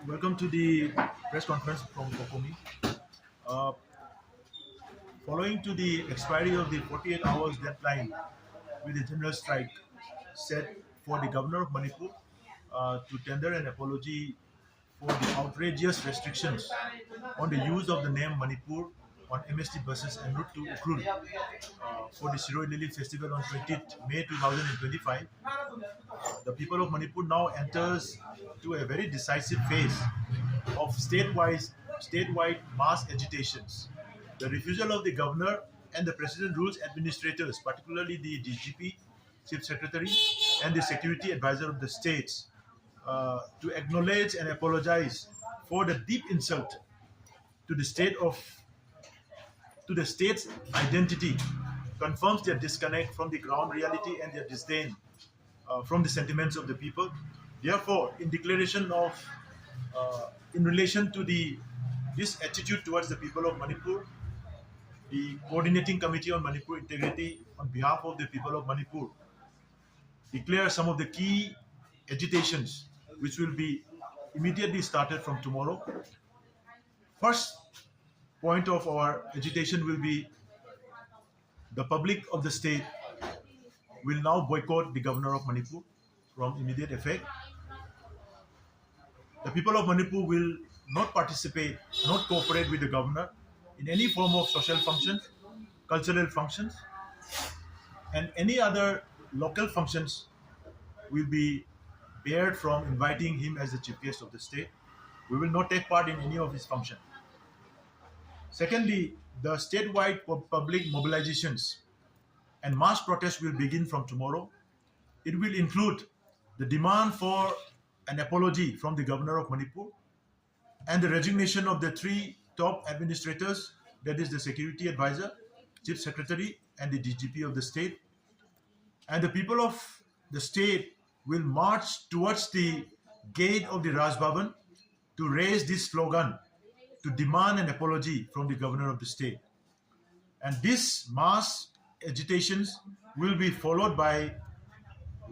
Welcome to the press conference from Cocomi. Uh, Following to the expiry of the 48 hours deadline with the general strike set for the governor of Manipur to tender an apology for the outrageous restrictions on the use of the name Manipur on MST buses en route to Ukrul for the Shiroi Lily festival on 20th May 2025. The people of Manipur now enters to a very decisive phase of statewide mass agitations. The refusal of the governor and the president rules administrators, particularly the DGP, chief secretary, and the security advisor of the states, to acknowledge and apologize for the deep insult to the state's identity, confirms their disconnect from the ground reality and their disdain from the sentiments of the people. Therefore, in relation to this attitude towards the people of Manipur, the Coordinating Committee on Manipur Integrity, on behalf of the people of Manipur, declare some of the key agitations which will be immediately started from tomorrow. First point of our agitation will be the public of the state will now boycott the governor of Manipur from immediate effect. The people of Manipur will not participate, not cooperate with the governor in any form of social functions, cultural functions, and any other local functions will be barred from inviting him as the chief guest of the state. We will not take part in any of his functions. Secondly, the statewide public mobilizations and mass protests will begin from tomorrow. It will include the demand for an apology from the governor of Manipur and the resignation of the three top administrators, that is the security advisor, chief secretary, and the DGP of the state. And the people of the state will march towards the gate of the Raj Bhavan to raise this slogan to demand an apology from the governor of the state. And these mass agitations will be followed by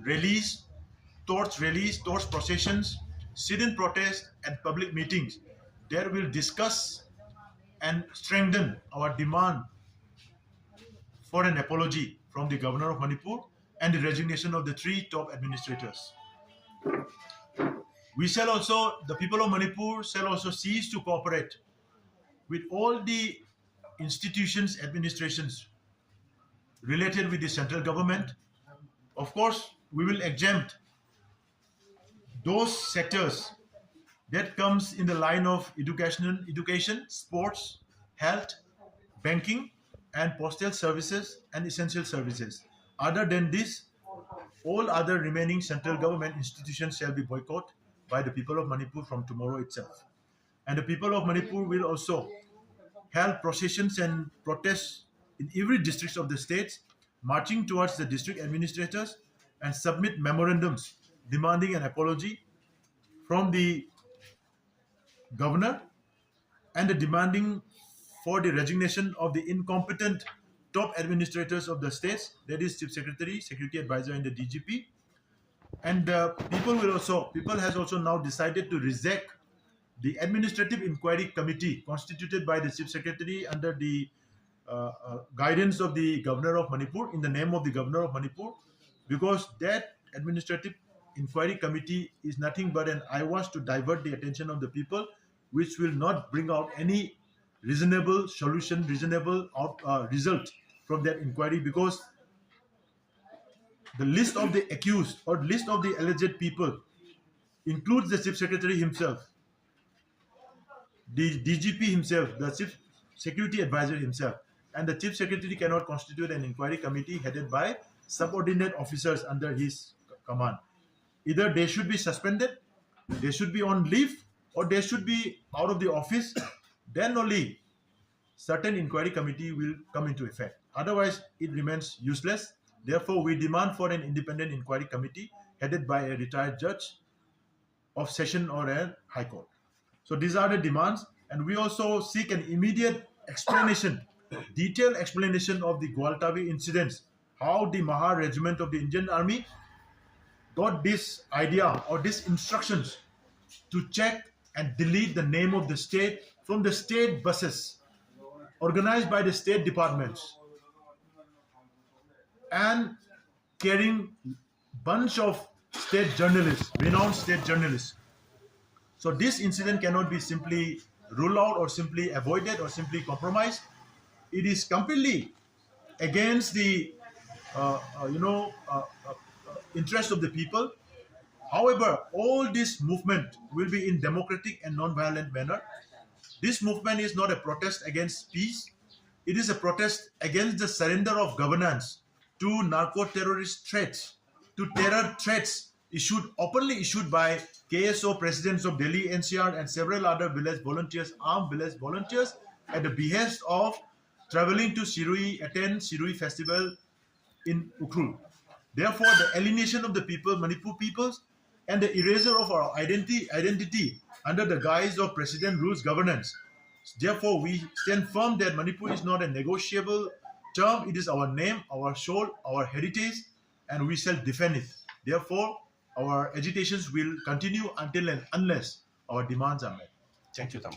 rallies, torch processions, sit-in protests, and public meetings. There will discuss and strengthen our demand for an apology from the governor of Manipur and the resignation of the three top administrators. The people of Manipur shall also cease to cooperate with all the institutions, administrations related with the central government. Of course, we will exempt those sectors that comes in the line of education, sports, health, banking, and postal services and essential services. Other than this, all other remaining central government institutions shall be boycotted by the people of Manipur from tomorrow itself. And the people of Manipur will also held processions and protests in every district of the states, marching towards the district administrators and submit memorandums demanding an apology from the governor and the demanding for the resignation of the incompetent top administrators of the states, that is chief secretary, security advisor, and the DGP. And people has also now decided to reject the administrative inquiry committee constituted by the chief secretary under the guidance of the governor of Manipur, in the name of the governor of Manipur, because that administrative inquiry committee is nothing but an eyewash to divert the attention of the people, which will not bring out any reasonable solution, result from that inquiry, because the list of the accused or list of the alleged people includes the chief secretary himself, the DGP himself, the chief security advisor himself, and the chief secretary cannot constitute an inquiry committee headed by subordinate officers under his command. Either they should be suspended, they should be on leave, or they should be out of the office. Then only certain inquiry committee will come into effect. Otherwise, it remains useless. Therefore, we demand for an independent inquiry committee headed by a retired judge of session or a high court. So these are the demands, and we also seek an immediate explanation, detailed explanation of the Gualtavi incidents, how the Maha Regiment of the Indian Army got this idea or these instructions to check and delete the name of the state from the state buses organized by the state departments and carrying bunch of state journalists, renowned state journalists. So this incident cannot be simply ruled out or simply avoided or simply compromised. It is completely against the interest of the people. However, all this movement will be in democratic and non-violent manner. This movement is not a protest against peace. It is a protest against the surrender of governance to narco-terrorist threats, to terror threats openly issued by KSO presidents of Delhi, NCR, and several other village volunteers, armed village volunteers, at the behest of traveling to Sirui, attend Sirui festival in Ukhrul. Therefore, the alienation of the people, Manipur peoples, and the erasure of our identity under the guise of president rules governance. Therefore, we stand firm that Manipur is not a negotiable term. It is our name, our soul, our heritage, and we shall defend it. Therefore, our agitations will continue until and unless our demands are met. Thank you, Tam.